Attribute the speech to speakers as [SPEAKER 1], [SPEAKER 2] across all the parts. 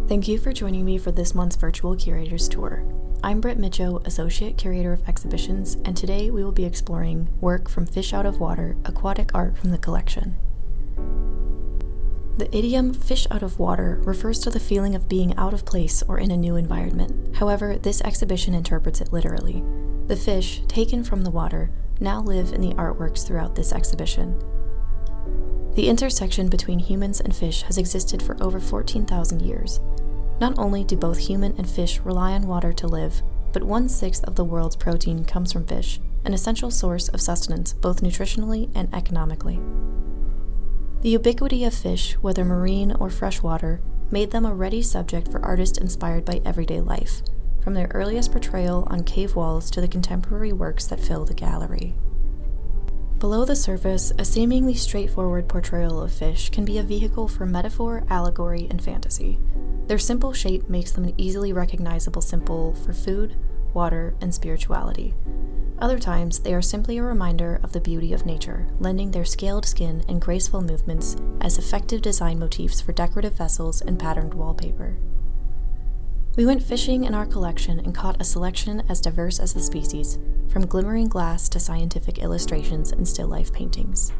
[SPEAKER 1] Thank you for joining me for this month's virtual Curators Tour. I'm Britt Mitchell, Associate Curator of Exhibitions, and today we will be exploring work from Fish Out of Water, Aquatic Art from the collection. The idiom fish out of water refers to the feeling of being out of place or in a new environment. However, this exhibition interprets it literally. The fish, taken from the water, now live in the artworks throughout this exhibition. The intersection between humans and fish has existed for over 14,000 years. Not only do both human and fish rely on water to live, but 1/6 of the world's protein comes from fish, an essential source of sustenance both nutritionally and economically. The ubiquity of fish, whether marine or freshwater, made them a ready subject for artists inspired by everyday life, from their earliest portrayal on cave walls to the contemporary works that fill the gallery. Below the surface, a seemingly straightforward portrayal of fish can be a vehicle for metaphor, allegory, and fantasy. Their simple shape makes them an easily recognizable symbol for food, water, and spirituality. Other times, they are simply a reminder of the beauty of nature, lending their scaled skin and graceful movements as effective design motifs for decorative vessels and patterned wallpaper. We went fishing in our collection and caught a selection as diverse as the species, from glimmering glass to scientific illustrations and still life paintings.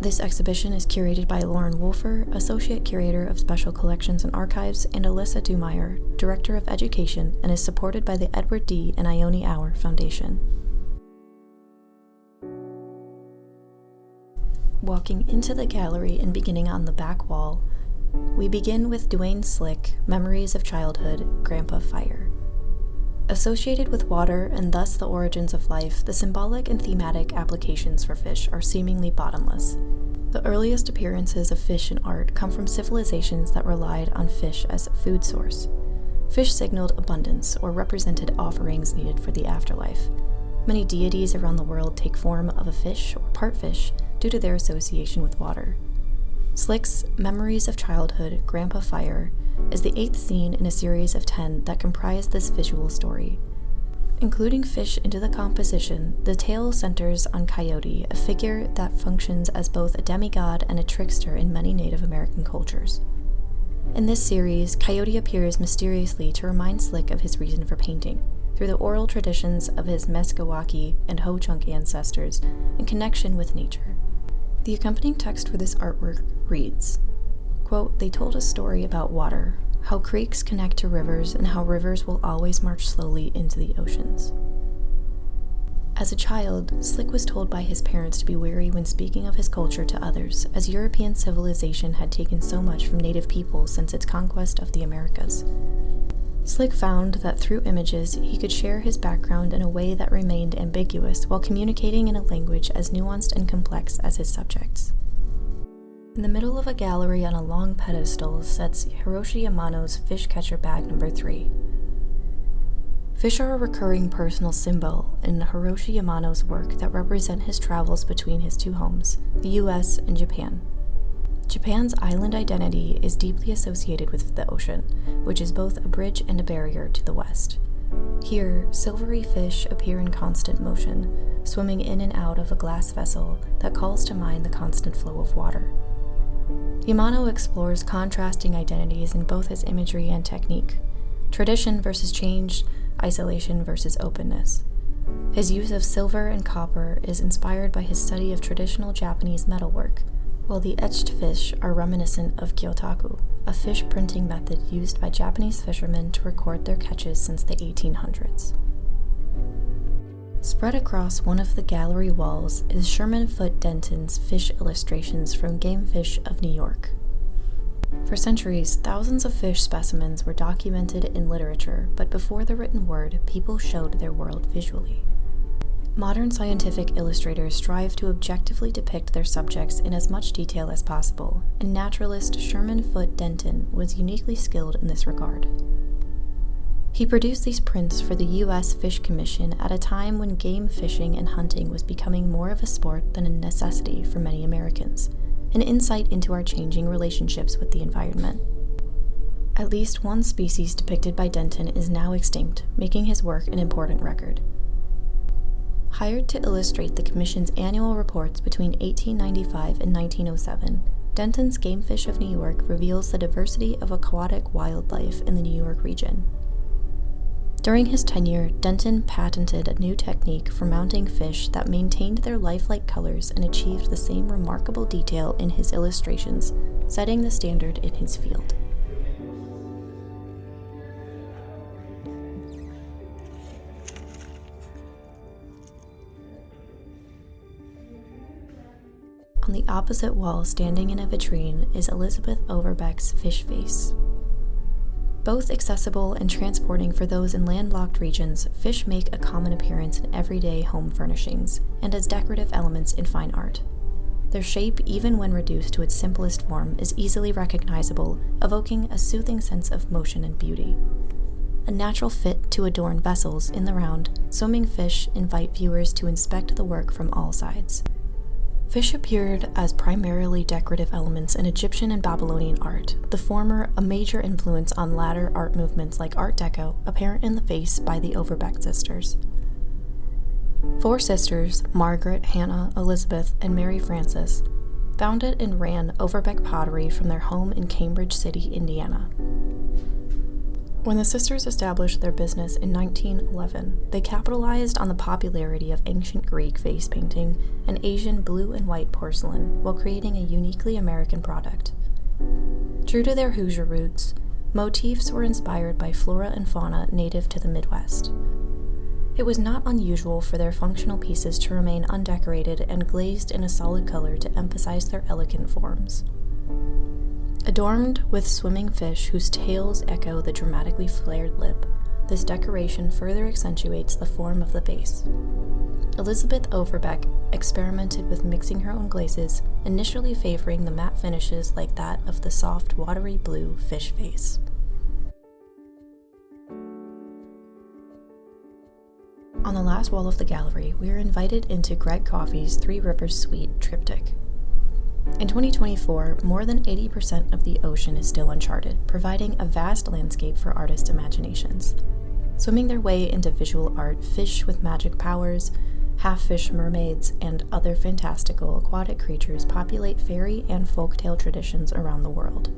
[SPEAKER 1] This exhibition is curated by Lauren Wolfer, Associate Curator of Special Collections and Archives, and Alyssa Dumeier, Director of Education, and is supported by the Edward D. and Ione Auer Foundation. Walking into the gallery and beginning on the back wall, we begin with Duane Slick, Memories of Childhood, Grandpa Fire. Associated with water and thus the origins of life, the symbolic and thematic applications for fish are seemingly bottomless. The earliest appearances of fish in art come from civilizations that relied on fish as a food source. Fish signaled abundance or represented offerings needed for the afterlife. Many deities around the world take form of a fish or part fish due to their association with water. Slick's Memories of Childhood, Grandpa Fire is the 8th scene in a series of 10 that comprise this visual story. Including fish into the composition, the tale centers on Coyote, a figure that functions as both a demigod and a trickster in many Native American cultures. In this series, Coyote appears mysteriously to remind Slick of his reason for painting, through the oral traditions of his Meskwaki and Ho-Chunk ancestors in connection with nature. The accompanying text for this artwork reads, quote, "They told a story about water, how creeks connect to rivers and how rivers will always march slowly into the oceans." As a child, Slick was told by his parents to be wary when speaking of his culture to others, as European civilization had taken so much from native people since its conquest of the Americas. Slick found that through images, he could share his background in a way that remained ambiguous while communicating in a language as nuanced and complex as his subjects. In the middle of a gallery on a long pedestal sits Hiroshi Yamano's Fish Catcher Bag No. 3. Fish are a recurring personal symbol in Hiroshi Yamano's work that represent his travels between his two homes, the US and Japan. Japan's island identity is deeply associated with the ocean, which is both a bridge and a barrier to the West. Here, silvery fish appear in constant motion, swimming in and out of a glass vessel that calls to mind the constant flow of water. Yamano explores contrasting identities in both his imagery and technique, tradition versus change, isolation versus openness. His use of silver and copper is inspired by his study of traditional Japanese metalwork, while the etched fish are reminiscent of gyotaku, a fish printing method used by Japanese fishermen to record their catches since the 1800s. Spread across one of the gallery walls is Sherman F. Denton's fish illustrations from Game Fish of New York. For centuries, thousands of fish specimens were documented in literature, but before the written word, people showed their world visually. Modern scientific illustrators strive to objectively depict their subjects in as much detail as possible, and naturalist Sherman F. Denton was uniquely skilled in this regard. He produced these prints for the U.S. Fish Commission at a time when game fishing and hunting was becoming more of a sport than a necessity for many Americans, an insight into our changing relationships with the environment. At least one species depicted by Denton is now extinct, making his work an important record. Hired to illustrate the Commission's annual reports between 1895 and 1907, Denton's Game Fish of New York reveals the diversity of aquatic wildlife in the New York region. During his tenure, Denton patented a new technique for mounting fish that maintained their lifelike colors and achieved the same remarkable detail in his illustrations, setting the standard in his field. On the opposite wall, standing in a vitrine, is Elizabeth Overbeck's fish face. Both accessible and transporting for those in landlocked regions, fish make a common appearance in everyday home furnishings and as decorative elements in fine art. Their shape, even when reduced to its simplest form, is easily recognizable, evoking a soothing sense of motion and beauty. A natural fit to adorn vessels in the round, swimming fish invite viewers to inspect the work from all sides. Fish appeared as primarily decorative elements in Egyptian and Babylonian art, the former a major influence on latter art movements like Art Deco, apparent in the face by the Overbeck sisters. 4 sisters, Margaret, Hannah, Elizabeth, and Mary Frances, founded and ran Overbeck Pottery from their home in Cambridge City, Indiana. When the sisters established their business in 1911, they capitalized on the popularity of ancient Greek vase painting and Asian blue and white porcelain while creating a uniquely American product. True to their Hoosier roots, motifs were inspired by flora and fauna native to the Midwest. It was not unusual for their functional pieces to remain undecorated and glazed in a solid color to emphasize their elegant forms. Adorned with swimming fish whose tails echo the dramatically flared lip, this decoration further accentuates the form of the vase. Elizabeth Overbeck experimented with mixing her own glazes, initially favoring the matte finishes like that of the soft, watery blue fish vase. On the last wall of the gallery, we are invited into Greg Coffey's Three Rivers Suite triptych. In 2024, more than 80% of the ocean is still uncharted, providing a vast landscape for artists' imaginations. Swimming their way into visual art, fish with magic powers, half-fish mermaids, and other fantastical aquatic creatures populate fairy and folktale traditions around the world.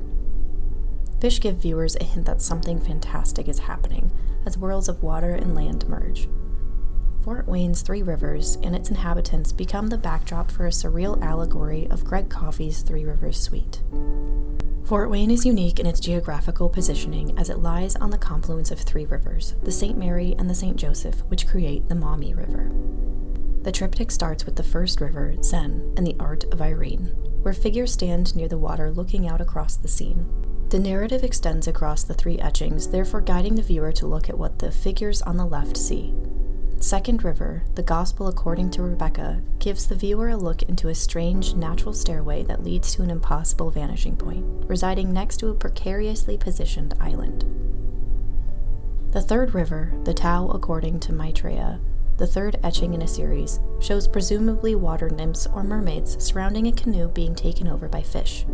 [SPEAKER 1] Fish give viewers a hint that something fantastic is happening as worlds of water and land merge. Fort Wayne's Three Rivers and its inhabitants become the backdrop for a surreal allegory of Greg Coffey's Three Rivers Suite. Fort Wayne is unique in its geographical positioning as it lies on the confluence of 3 rivers, the St. Mary and the St. Joseph, which create the Maumee River. The triptych starts with the first river, Zen, and the art of Irene, where figures stand near the water looking out across the scene. The narrative extends across the 3 etchings, therefore guiding the viewer to look at what the figures on the left see. Second river, the Gospel according to Rebecca, gives the viewer a look into a strange natural stairway that leads to an impossible vanishing point, residing next to a precariously positioned island. The third river, the Tao according to Maitreya, the third etching in a series, shows presumably water nymphs or mermaids surrounding a canoe being taken over by fish.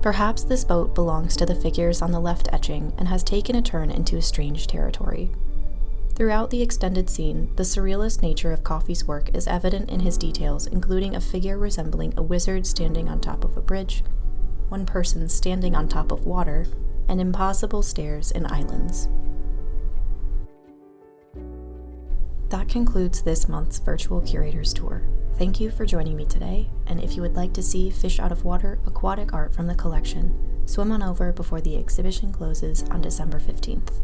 [SPEAKER 1] Perhaps this boat belongs to the figures on the left etching and has taken a turn into a strange territory. Throughout the extended scene, the surrealist nature of Coffey's work is evident in his details, including a figure resembling a wizard standing on top of a bridge, one person standing on top of water, and impossible stairs and islands. That concludes this month's virtual Curators Tour. Thank you for joining me today, and if you would like to see fish out of water aquatic art from the collection, swim on over before the exhibition closes on December 15th.